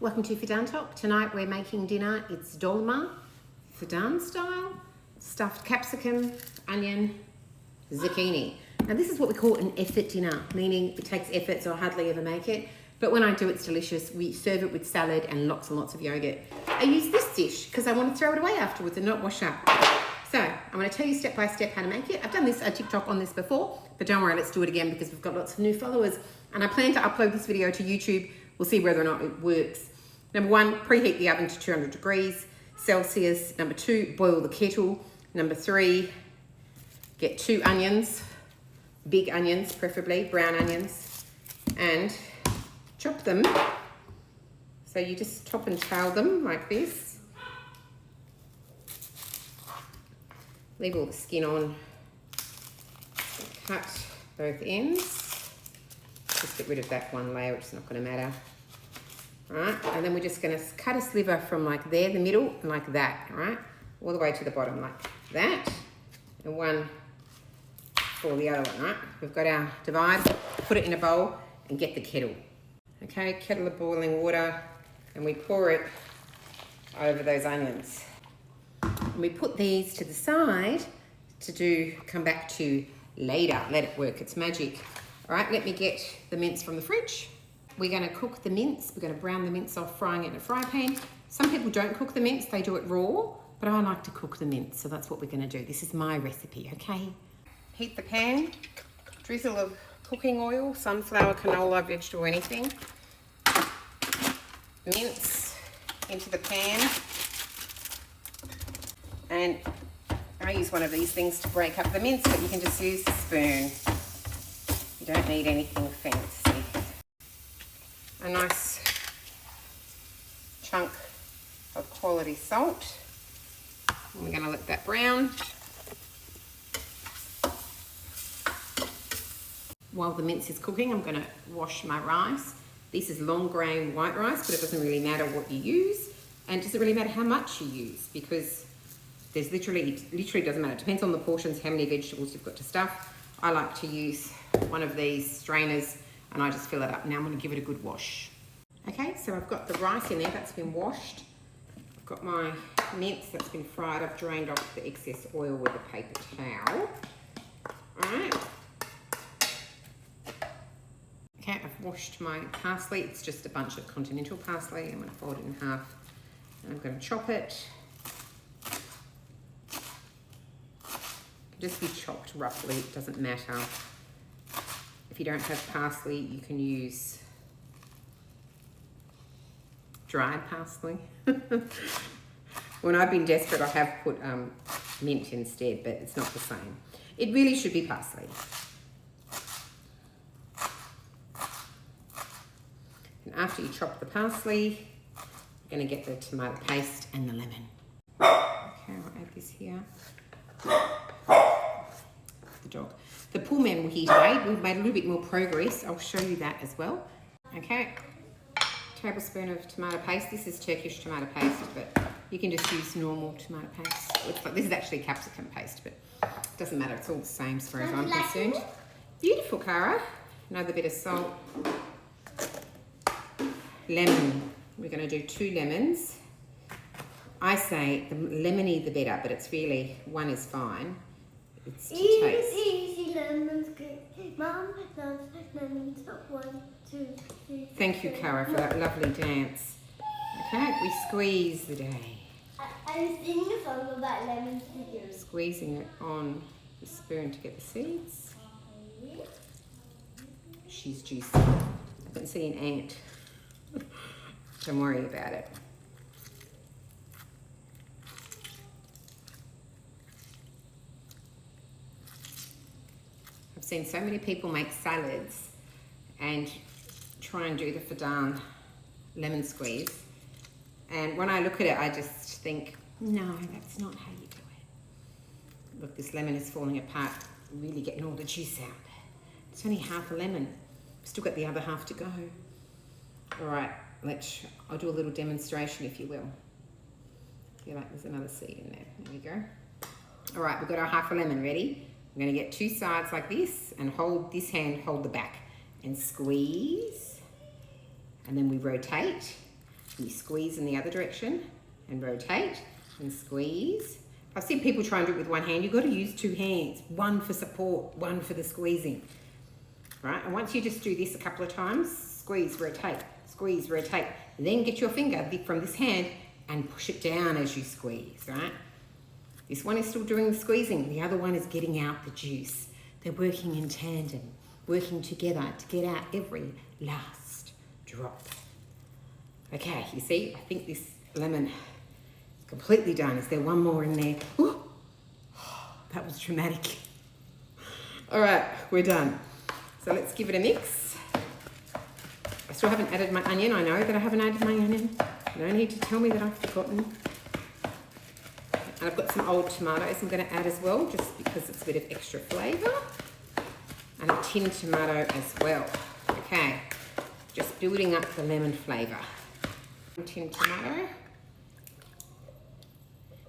Welcome to Fidan Talk. Tonight we're making dinner. It's Dolma, Fidan style, stuffed capsicum, onion, zucchini. Now this is what we call an effort dinner, meaning it takes effort, so I hardly ever make it. But when I do, it's delicious. We serve it with salad and lots of yogurt. I use this dish because I want to throw it away afterwards and not wash up. So I'm going to tell you step by step how to make it. I've done this, a TikTok on this before, but don't worry, let's do it again because we've got lots of new followers. And I plan to upload this video to YouTube. We'll see whether or not it works. Number 1, preheat the oven to 200 degrees Celsius. Number 2, boil the kettle. Number 3, get 2 onions, big onions preferably, brown onions, and chop them. So you just top and tail them like this. Leave all the skin on. Cut both ends. Just get rid of that one layer, which is not going to matter. Right, and then we're just going to cut a sliver from like there, the middle, and like that, right? All the way to the bottom like that. And one for the other one, right? We've got our divide, put it in a bowl and get the kettle. Okay, kettle of boiling water, and we pour it over those onions. And we put these to the side to come back to later. Let it work, it's magic. All right, let me get the mince from the fridge. We're going to cook the mince. We're going to brown the mince off, frying it in a fry pan. Some people don't cook the mince, they do it raw, but I like to cook the mince, so that's what we're going to do. This is my recipe, okay? Heat the pan, drizzle of cooking oil, sunflower, canola, vegetable, anything. Mince into the pan. And I use one of these things to break up the mince, but you can just use the spoon. You don't need anything fancy. A nice chunk of quality salt. And we're going to let that brown. While the mince is cooking, I'm going to wash my rice. This is long grain white rice, but it doesn't really matter what you use. And it doesn't really matter how much you use because there's literally doesn't matter. It depends on the portions, how many vegetables you've got to stuff. I like to use one of these strainers and I just fill it up. Now I'm going to give it a good wash. Okay, so I've got the rice in there, that's been washed. I've got my mince that's been fried. I've drained off the excess oil with a paper towel. All right. Okay, I've washed my parsley. It's just a bunch of continental parsley. I'm going to fold it in half and I'm going to chop it. Just be chopped roughly, it doesn't matter. If you don't have parsley, you can use dried parsley. When I've been desperate, I have put mint instead, but it's not the same. It really should be parsley. And after you chop the parsley, you're going to get the tomato paste and the lemon. Okay, I'll add this here. The dog. The poor men were here today. We've made a little bit more progress. I'll show you that as well. Okay, tablespoon of tomato paste. This is Turkish tomato paste, but you can just use normal tomato paste. This is actually capsicum paste, but it doesn't matter. It's all the same as far as I'm concerned. Beautiful, Cara. Another bit of salt. Lemon. We're going to do 2 lemons. I say the lemony the better, but it's really, 1 is fine. It's to taste. Easy lemons, good. Mom loves lemons. 1, 2, 3. Thank you, Cara, for that lovely dance. Okay, we squeeze the day. I was singing a song about lemons to you. Squeezing it on the spoon to get the seeds. She's juicy. I can see an ant. Don't worry about it. I've seen so many people make salads and try and do the Fidan lemon squeeze. And when I look at it, I just think, no, that's not how you do it. Look, this lemon is falling apart, really getting all the juice out. It's only half a lemon. Still got the other half to go. All right, I'll do a little demonstration, if you will. I feel like there's another seed in there. There we go. All right, we've got our half a lemon ready. I'm going to get 2 sides like this and hold this hand, hold the back and squeeze. And then we rotate. You squeeze in the other direction and rotate and squeeze. I've seen people try and do it with one hand. You've got to use two hands, one for support, one for the squeezing. Right, and once you just do this a couple of times, squeeze, rotate, then get your finger from this hand and push it down as you squeeze, right? This one is still doing the squeezing, the other one is getting out the juice. They're working in tandem, working together to get out every last drop. Okay, you see, I think this lemon is completely done. Is there one more in there? Ooh, that was dramatic. All right, we're done. So let's give it a mix. I still haven't added my onion. I know that I haven't added my onion. No need to tell me that I've forgotten. And I've got some old tomatoes I'm going to add as well, just because it's a bit of extra flavour. And a tin tomato as well. Okay, just building up the lemon flavour. Tin tomato.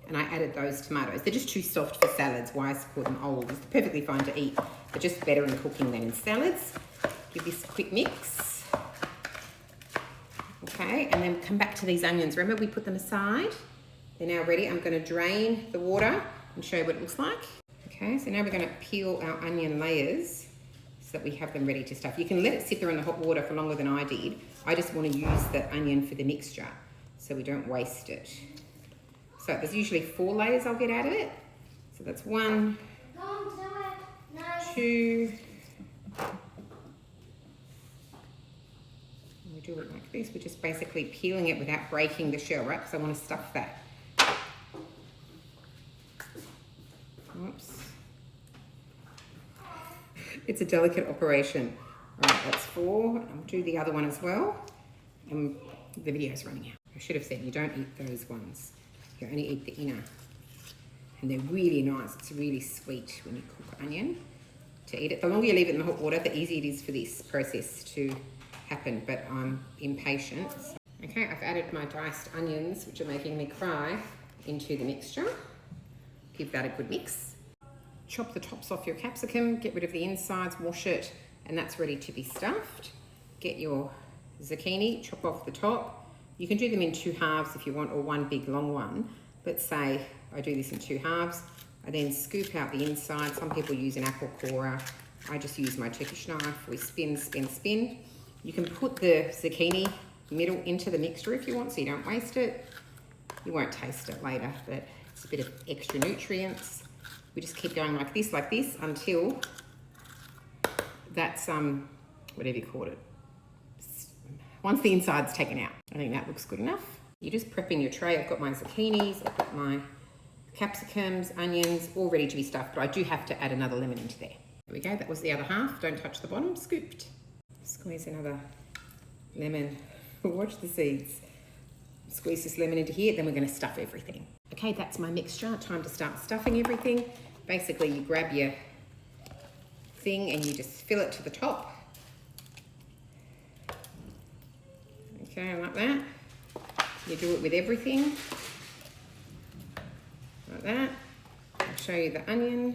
And I added those tomatoes. They're just too soft for salads. Why I call them old. It's perfectly fine to eat, but just better in cooking than in salads. Give this a quick mix. Okay, and then come back to these onions. Remember we put them aside? They're now ready. I'm going to drain the water and show you what it looks like. Okay, so now we're going to peel our onion layers so that we have them ready to stuff. You can let it sit there in the hot water for longer than I did. I just want to use the onion for the mixture so we don't waste it. So there's usually 4 layers I'll get out of it. So that's 1, 2. We do it like this. We're just basically peeling it without breaking the shell, right? Because I want to stuff that. Oops. It's a delicate operation. All right, that's 4. I'll do the other one as well. And the video's running out. I should have said you don't eat those ones. You only eat the inner. And they're really nice. It's really sweet when you cook onion to eat it. The longer you leave it in the hot water, the easier it is for this process to happen. But I'm impatient. Okay, I've added my diced onions, which are making me cry, into the mixture. Give that a good mix. Chop the tops off your capsicum, get rid of the insides, wash it, and that's ready to be stuffed. Get your zucchini, chop off the top. You can do them in 2 halves if you want, or one big long one. Let's say I do this in 2 halves. I then scoop out the inside. Some people use an apple corer. I just use my Turkish knife. We spin, spin, spin. You can put the zucchini middle into the mixture if you want, so you don't waste it. You won't taste it later, but it's a bit of extra nutrients. We just keep going like this until that's, whatever you call it. Once the inside's taken out. I think that looks good enough. You're just prepping your tray. I've got my zucchinis, I've got my capsicums, onions, all ready to be stuffed, but I do have to add another lemon into there. There we go, that was the other half. Don't touch the bottom, scooped. Squeeze another lemon. Watch the seeds. Squeeze this lemon into here, then we're going to stuff everything. Okay, that's my mixture. Time to start stuffing everything. Basically, you grab your thing and you just fill it to the top. Okay, like that. You do it with everything. Like that. I'll show you the onion.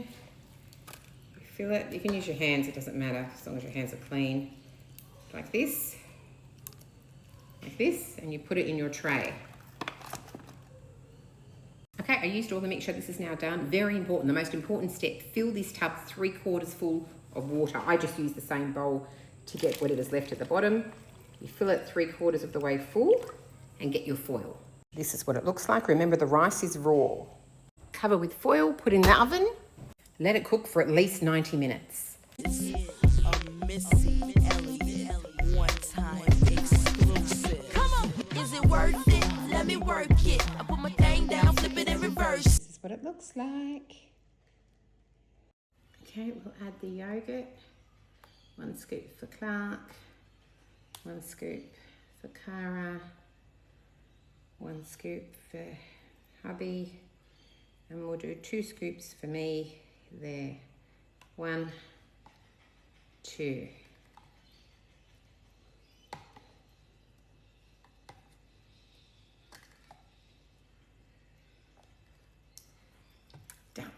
You fill it. You can use your hands, it doesn't matter, as long as your hands are clean. Like this. Like this, and you put it in your tray. Okay, I used all the mixture. This is now done. Very important, the most important step, fill this tub 3/4 full of water. I just use the same bowl to get whatever's left at the bottom. You fill it 3/4 of the way full and get your foil. This is what it looks like. Remember, the rice is raw. Cover with foil, put in the oven. Let it cook for at least 90 minutes. Is it worth it? Let me work it. I put my thing down, flip it in reverse. This is what it looks like. Okay, we'll add the yogurt. 1 scoop for Clark. 1 scoop for Cara. 1 scoop for hubby. And we'll do 2 scoops for me there. 1, 2. Done.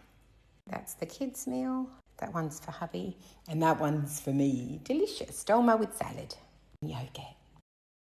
That's the kids' meal. That one's for hubby. And that one's for me. Delicious. Dolma with salad. Yogurt.